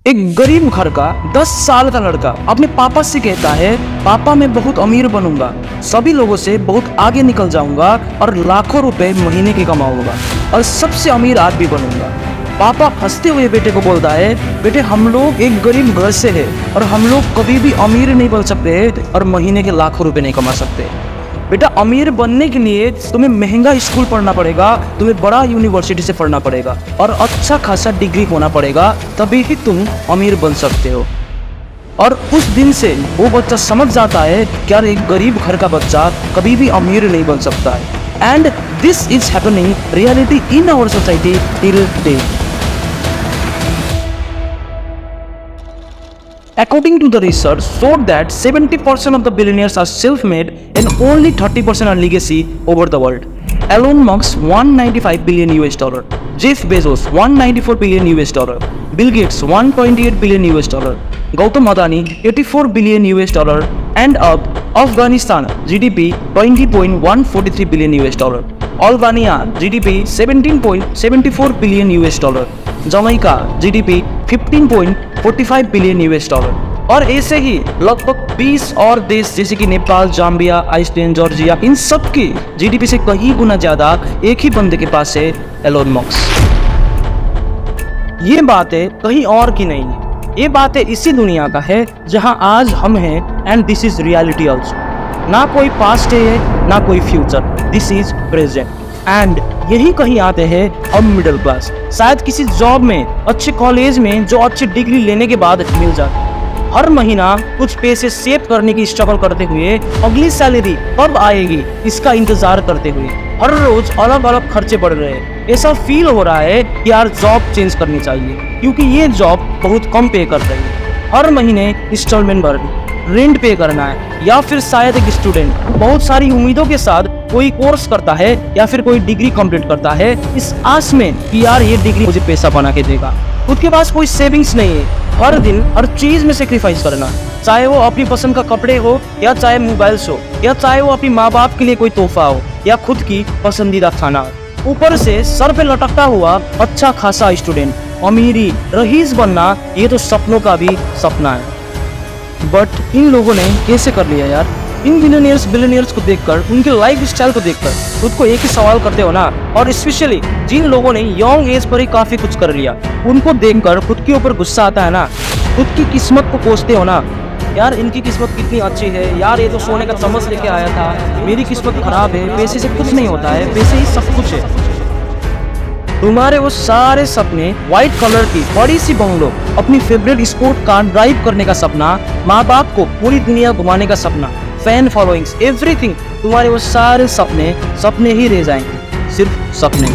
एक गरीब घर का 10 साल का लड़का अपने पापा से कहता है, पापा मैं बहुत अमीर बनूंगा, सभी लोगों से बहुत आगे निकल जाऊंगा और लाखों रुपए महीने के कमाऊंगा और सबसे अमीर आदमी बनूंगा। पापा हंसते हुए बेटे को बोलता है, बेटे हम लोग एक गरीब घर से है और हम लोग कभी भी अमीर नहीं बन सकते और महीने के लाखों रुपए नहीं कमा सकते। बेटा अमीर बनने के लिए तुम्हें महंगा स्कूल पढ़ना पड़ेगा, तुम्हें बड़ा यूनिवर्सिटी से पढ़ना पड़ेगा और अच्छा खासा डिग्री होना पड़ेगा, तभी ही तुम अमीर बन सकते हो। और उस दिन से वो बच्चा समझ जाता है कि यार एक गरीब घर का बच्चा कभी भी अमीर नहीं बन सकता है। And this is happening reality in our society till today. According to the research, showed that 70% of the billionaires are self-made and only 30% are legacy over the world. Elon Musk $195 billion US, Jeff Bezos $194 billion US, Bill Gates $1.8 billion US, Gautam Adani $84 billion US, and Afghanistan GDP $20.143 billion US, Albania GDP $17.74 billion US, Jamaica GDP $15.45 billion US। और ऐसे ही लगभग 20 और देश जैसे कि Nepal, Zambia, Iceland, Georgia, इन सब की GDP से कहीं गुना ज्यादा एक ही बंदे के पास है, एलोन मस्क। ये बातें कहीं और की नहीं है, ये बातें इसी दुनिया का है जहां आज हम हैं, and this is reality also. ना कोई पास्ट है ना कोई future, this is present. And यही कहीं आते हैं हम मिडिल क्लास, शायद किसी जॉब में, अच्छे कॉलेज में जो अच्छी डिग्री लेने के बाद मिल जाए, हर महीना कुछ पैसे सेव करने की स्ट्रगल करते हुए, अगली सैलरी कब आएगी इसका इंतजार करते हुए, हर रोज अलग अलग खर्चे बढ़ रहे हैं। ऐसा फील हो रहा है कि यार जॉब चेंज करनी चाहिए क्योंकि ये जॉब बहुत कम पे कर रही है। हर महीने इंस्टॉलमेंट भरनी, रेंट पे करना है, या फिर शायद एक स्टूडेंट बहुत सारी उम्मीदों के साथ कोई कोर्स करता है या फिर कोई डिग्री कंप्लीट करता है इस आस में कि यार ये डिग्री मुझे पैसा बना के देगा। खुद के पास कोई सेविंग्स नहीं है, हर दिन हर चीज में सेक्रीफाइस करना, चाहे वो अपनी पसंद का कपड़े हो या चाहे मोबाइल्स हो या चाहे वो अपनी माँ बाप के लिए कोई तोहफा हो या खुद की पसंदीदा खाना हो। ऊपर से सर पे लटकता हुआ अच्छा खासा स्टूडेंट, अमीरी रईस बनना ये तो सपनों का भी सपना है। बट इन लोगों ने कैसे कर लिया यार? इन बिलियनियर्स को देखकर, उनके लाइफ स्टाइल को देखकर खुद को एक ही सवाल करते हो ना, और स्पेशली जिन लोगों ने यंग एज पर ही काफी कुछ कर लिया, उनको देखकर खुद के ऊपर गुस्सा आता है ना, खुद की किस्मत को कोसते हो ना, यार इनकी किस्मत कितनी अच्छी है, यार ये तो सोने का चम्मच लेके आया था, मेरी किस्मत खराब है, पैसे से कुछ नहीं होता है, पैसे ही सब कुछ है। तुम्हारे वो सारे सपने, व्हाइट कलर की बड़ी सी बंगलो, अपनी फेवरेट स्पोर्ट कार ड्राइव करने का सपना, माँ बाप को पूरी दुनिया घुमाने का सपना, फैन फॉलोइंग्स, एवरीथिंग, तुम्हारे वो सारे सपने सपने ही रह जाएंगे, सिर्फ सपने।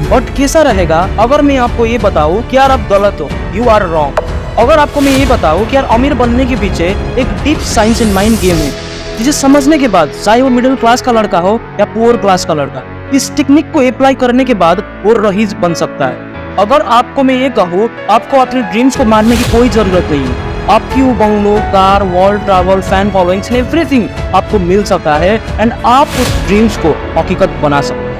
बट कैसा रहेगा अगर मैं आपको ये बताऊं कि यार आप गलत हो, यू आर रॉन्ग। अगर आपको मैं ये बताऊं कि यार अमीर बनने के पीछे एक deep science and mind game है, जिसे समझने के बाद चाहे वो मिडिल क्लास का लड़का हो या पुअर क्लास का लड़का, इस टेक्निक को अप्लाई करने के बाद वो रईस बन सकता है। अगर आपको मैं ये कहूँ, आपको अपने ड्रीम्स को मारने की कोई जरूरत नहीं है, आपकी वो bungalow, car, world travel, fan followings, everything आपको मिल सकता है एंड आप उस ड्रीम्स को हकीकत बना सकते हैं।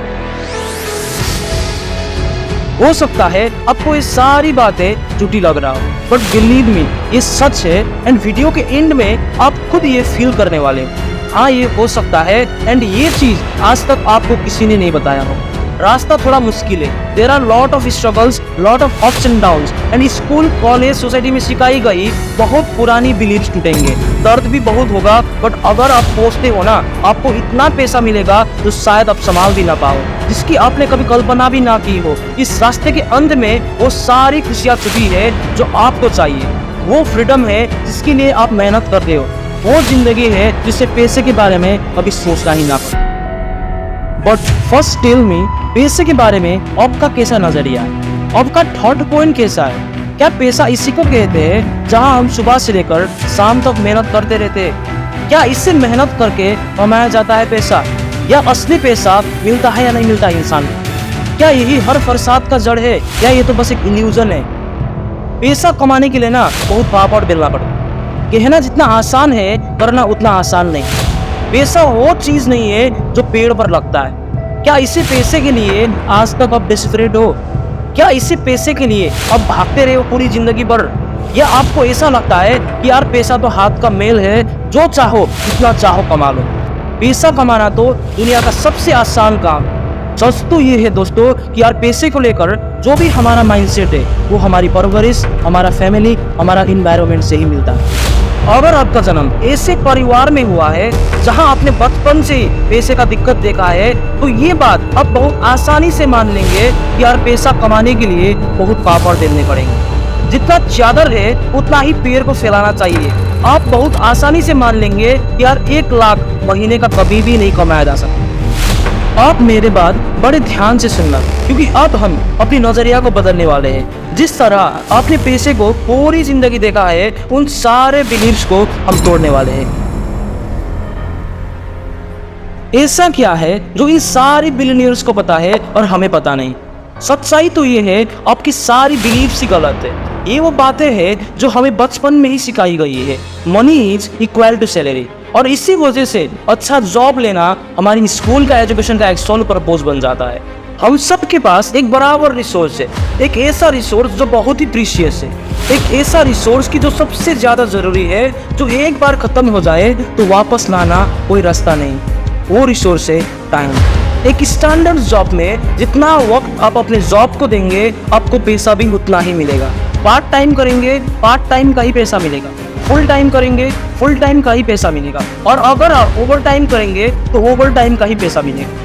हो सकता है आपको ये सारी बातें झूठी लग रहा हो, बट बिलीव मी ये सच है, एंड वीडियो के एंड में आप खुद ये फील करने वाले हो। हाँ ये हो सकता है, एंड ये चीज आज तक आपको किसी ने नहीं बताया हो। रास्ता थोड़ा मुश्किल है, there are lot of struggles, lot of ups and downs, and school, college, society में सिखाई गई बहुत पुरानी बिलीव्स टूटेंगे, दर्द भी बहुत होगा, बट अगर आप पहुंचते हो ना, आपको इतना पैसा मिलेगा जो शायद आप संभाल भी ना पाओ, जिसकी आपने कभी कल्पना भी ना की हो। इस रास्ते के अंत में वो सारी खुशियां छुपी है जो आपको चाहिए, वो फ्रीडम है जिसके लिए आप मेहनत करते हो, वो जिंदगी है जिससे पैसे के बारे में कभी सोचना ही ना पड़े। बट फर्स्ट टेल मी, पैसे के बारे में आपका कैसा नजरिया है? आपका थॉट पॉइंट कैसा है? क्या पैसा इसी को कहते हैं जहां हम सुबह से लेकर शाम तक मेहनत करते रहते हैं? क्या इससे मेहनत करके कमाया जाता है पैसा, या असली पैसा मिलता है या नहीं मिलता है इंसान को? क्या यही हर फसाद का जड़ है, या ये तो बस एक इल्यूजन है? पैसा कमाने के लिए ना बहुत पापड़ बेलना पड़ता है, कहना जितना आसान है करना उतना आसान नहीं। पैसा वो चीज नहीं है जो पेड़ पर लगता है। क्या इसी पैसे के लिए आज तक आप डेस्परेट हो? क्या इसी पैसे के लिए अब भागते रहे हो पूरी जिंदगी भर, या आपको ऐसा लगता है कि यार पैसा तो हाथ का मेल है, जो चाहो जितना चाहो कमा लो। पैसा कमाना तो दुनिया का सबसे आसान काम। सच तो ये है दोस्तों कि यार पैसे को लेकर जो भी हमारा माइंडसेट है वो हमारी परवरिश, हमारा फैमिली, हमारा इन्वायरमेंट से ही मिलता है। अगर आपका जन्म ऐसे परिवार में हुआ है जहां आपने बचपन से पैसे का दिक्कत देखा है, तो ये बात आप बहुत आसानी से मान लेंगे कि यार पैसा कमाने के लिए बहुत पापड़ बेलने पड़ेंगे। जितना चादर है उतना ही पैर को फैलाना चाहिए। आप बहुत आसानी से मान लेंगे कि यार 1 लाख महीने का कभी भी नहीं कमाया जा सकता। आप मेरे बात बड़े ध्यान से सुनना, क्योंकि अब हम अपनी नजरिया को बदलने वाले हैं। जिस तरह आपने पैसे को पूरी जिंदगी देखा है, उन सारे बिलीव्स को हम तोड़ने वाले हैं। ऐसा क्या है जो इन सारी बिलियनियर्स को पता है और हमें पता नहीं? सच्चाई तो ये है, आपकी सारी बिलीव्स ही गलत है। ये वो बातें हैं जो हमें बचपन में ही सिखाई गई है। Money is equal to salary, और इसी वजह से अच्छा जॉब लेना हमारी स्कूल का एजुकेशन का एक सोल पर्पस बन जाता है। हम सब के पास एक बराबर रिसोर्स है, एक ऐसा रिसोर्स जो बहुत ही प्रीशियस है, एक ऐसा रिसोर्स की जो सबसे ज्यादा जरूरी है, जो एक बार खत्म हो जाए तो वापस लाना कोई रास्ता नहीं। वो रिसोर्स है टाइम। एक स्टैंडर्ड जॉब में जितना वक्त आप अपने जॉब को देंगे, आपको पैसा भी उतना ही मिलेगा। पार्ट टाइम करेंगे, पार्ट टाइम का ही पैसा मिलेगा। फुल टाइम करेंगे, फुल टाइम का ही पैसा मिलेगा। और अगर आप ओवर टाइम करेंगे तो ओवर टाइम का ही पैसा मिलेगा।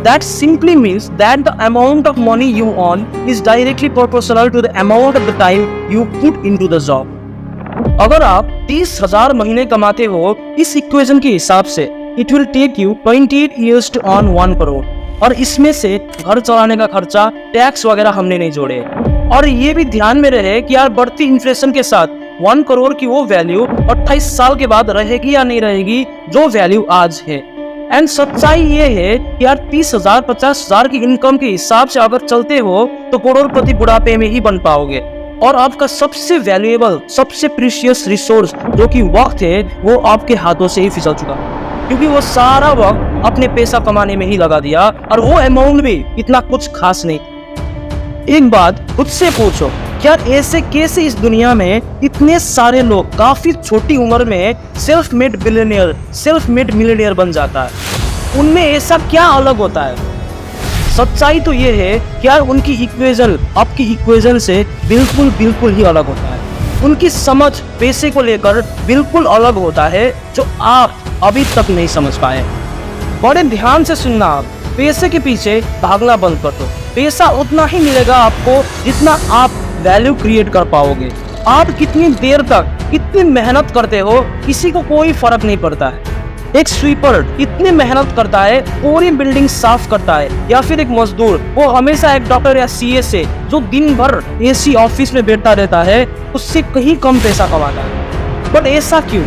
That simply means that the amount of money you earn is directly proportional to the amount of the time you put into the job. अगर आप 30,000 महीने कमाते हो, इस इक्वेशन के हिसाब से it will take you 28 years to earn 1 crore। और इसमें से घर चलाने का खर्चा, टैक्स वगैरह हमने नहीं जोड़े। और ये भी ध्यान में रहे कि यार बढ़ती इन्फ्लेशन के साथ 1 करोड़ की वो वैल्यू 28 साल के बाद रहेगी या नहीं रहेगी जो वैल्यू आज है। एंड सच्चाई ये है कि यार 30,000 50,000 की इनकम के हिसाब से अगर चलते हो तो करोड़पति बुढ़ापे में ही बन पाओगे। और आपका सबसे वैल्यूएबल, सबसे प्रीशियस रिसोर्स जो कि वक्त है, वो आपके हाथों से ही फिसल चुका, क्योंकि वो सारा वक्त अपने पैसा कमाने में ही लगा दिया, और वो अमाउंट भी इतना कुछ खास नहीं। एक बात खुद से पूछो, क्या ऐसे कैसे इस दुनिया में इतने सारे लोग काफी छोटी उम्र में self made billionaire, self made millionaire बन जाता है? उनमें ऐसा क्या अलग होता है? सच्चाई तो ये है कि यार उनकी इक्वेशन आपकी इक्वेशन से बिल्कुल ही अलग होता है। उनकी समझ पैसे को लेकर बिल्कुल अलग होता है, जो आप अभी तक नहीं समझ पाए। बड़े ध्यान से सुनना, आप पैसे के पीछे भागना बंद कर दो। पैसा उतना ही मिलेगा आपको जितना आप वैल्यू क्रिएट कर पाओगे। आप कितनी देर तक कितनी मेहनत करते हो, किसी को कोई फर्क नहीं पड़ता है। एक स्वीपर इतनी मेहनत करता है, पूरी बिल्डिंग साफ करता है, या फिर एक मजदूर वो हमेशा एक डॉक्टर या सीए से जो दिन भर एसी ऑफिस में बैठा रहता है, उससे कहीं कम पैसा कमाता है। बट ऐसा क्यों?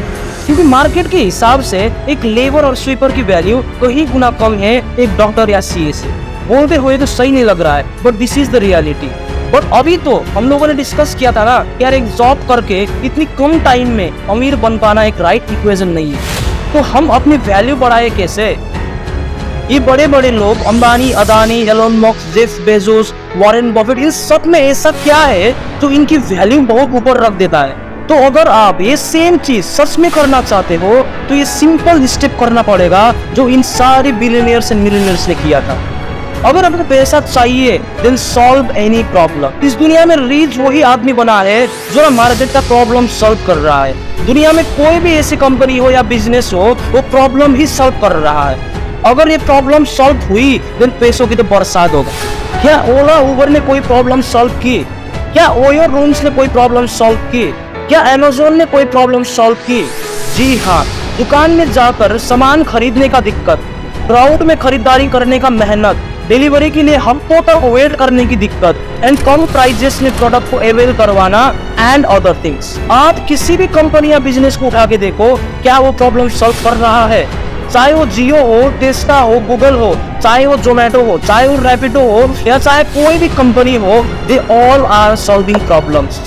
क्योंकि मार्केट के हिसाब से एक लेबर और स्वीपर की वैल्यू कहीं गुना कम है एक डॉक्टर या सीए से। बोलते हुए तो सही नहीं लग रहा है, but this is the reality. But अभी तो हम लोगों ने डिस्कस किया था ना, यार एक जॉब करके इतनी कम टाइम में अमीर बन पाना एक राइट इक्वेशन नहीं है। तो हम अपनी वैल्यू बढ़ाए कैसे? ये बड़े बड़े लोग Ambani, Adani, Elon Musk, Jeff Bezos, Warren Buffett, इन सब में ऐसा क्या है जो इनकी वैल्यू बहुत ऊपर रख देता है? तो अगर आप ये सेम चीज सच में करना चाहते हो तो ये सिंपल स्टेप करना पड़ेगा जो इन सारे बिलियनियर्स एंड मिलियनियर्स ने किया था। अगर आपको पैसा चाहिए, देन सॉल्व एनी प्रॉब्लम। इस दुनिया में रिच वही आदमी बना है जो मार्केट का प्रॉब्लम सॉल्व कर रहा है। दुनिया में कोई भी ऐसी कंपनी हो या बिजनेस हो, वो प्रॉब्लम ही सॉल्व कर रहा है। अगर ये प्रॉब्लम सॉल्व हुई, देन पैसों की तो बरसात होगा। क्या ओला उबर ने कोई प्रॉब्लम सॉल्व की? क्या ओयो रूम्स ने कोई प्रॉब्लम सॉल्व की? क्या अमेज़न ने कोई प्रॉब्लम सॉल्व की? जी हाँ, दुकान में जाकर सामान खरीदने का दिक्कत, क्राउड में खरीदारी करने का मेहनत, डिलीवरी के लिए हफ्तों तक वेट करने की दिक्कत, एंड कम प्राइजेस में प्रोडक्ट को अवेल करवाना एंड अदर थिंग्स। आप किसी भी कंपनी या बिजनेस को उठा के देखो, क्या वो प्रॉब्लम सॉल्व कर रहा है? चाहे वो जियो हो, टेस्ला हो, गूगल हो, चाहे वो जोमेटो हो, चाहे वो रैपिडो हो, या चाहे कोई भी कंपनी हो, they all are solving problems.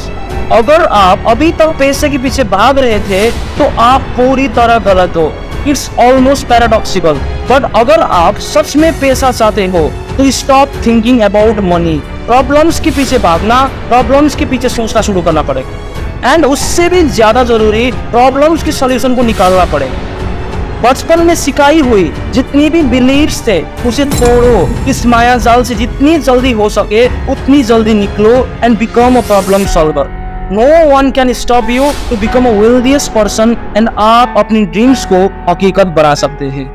अगर आप अभी तक पैसे के पीछे भाग रहे थे तो आप पूरी तरह गलत हो। It's almost paradoxical. बट अगर आप सच में पैसा चाहते हो तो stop thinking about money problems के पीछे भागना, प्रॉब्लम्स के पीछे सोचना शुरू करना पड़ेगा। एंड उससे भी ज़्यादा ज़रूरी प्रॉब्लम्स के सॉल्यूशन को निकालना पड़ेगा। बचपन में सिखाई हुई जितनी भी बिलीव्स थे उसे तोड़ो, इस माया जाल से जितनी जल्दी हो सके उतनी जल्दी निकलो and become a problem solver. No one can stop you to become a wealthiest person and आप अपनी ड्रीम्स को हकीकत बना सकते हैं।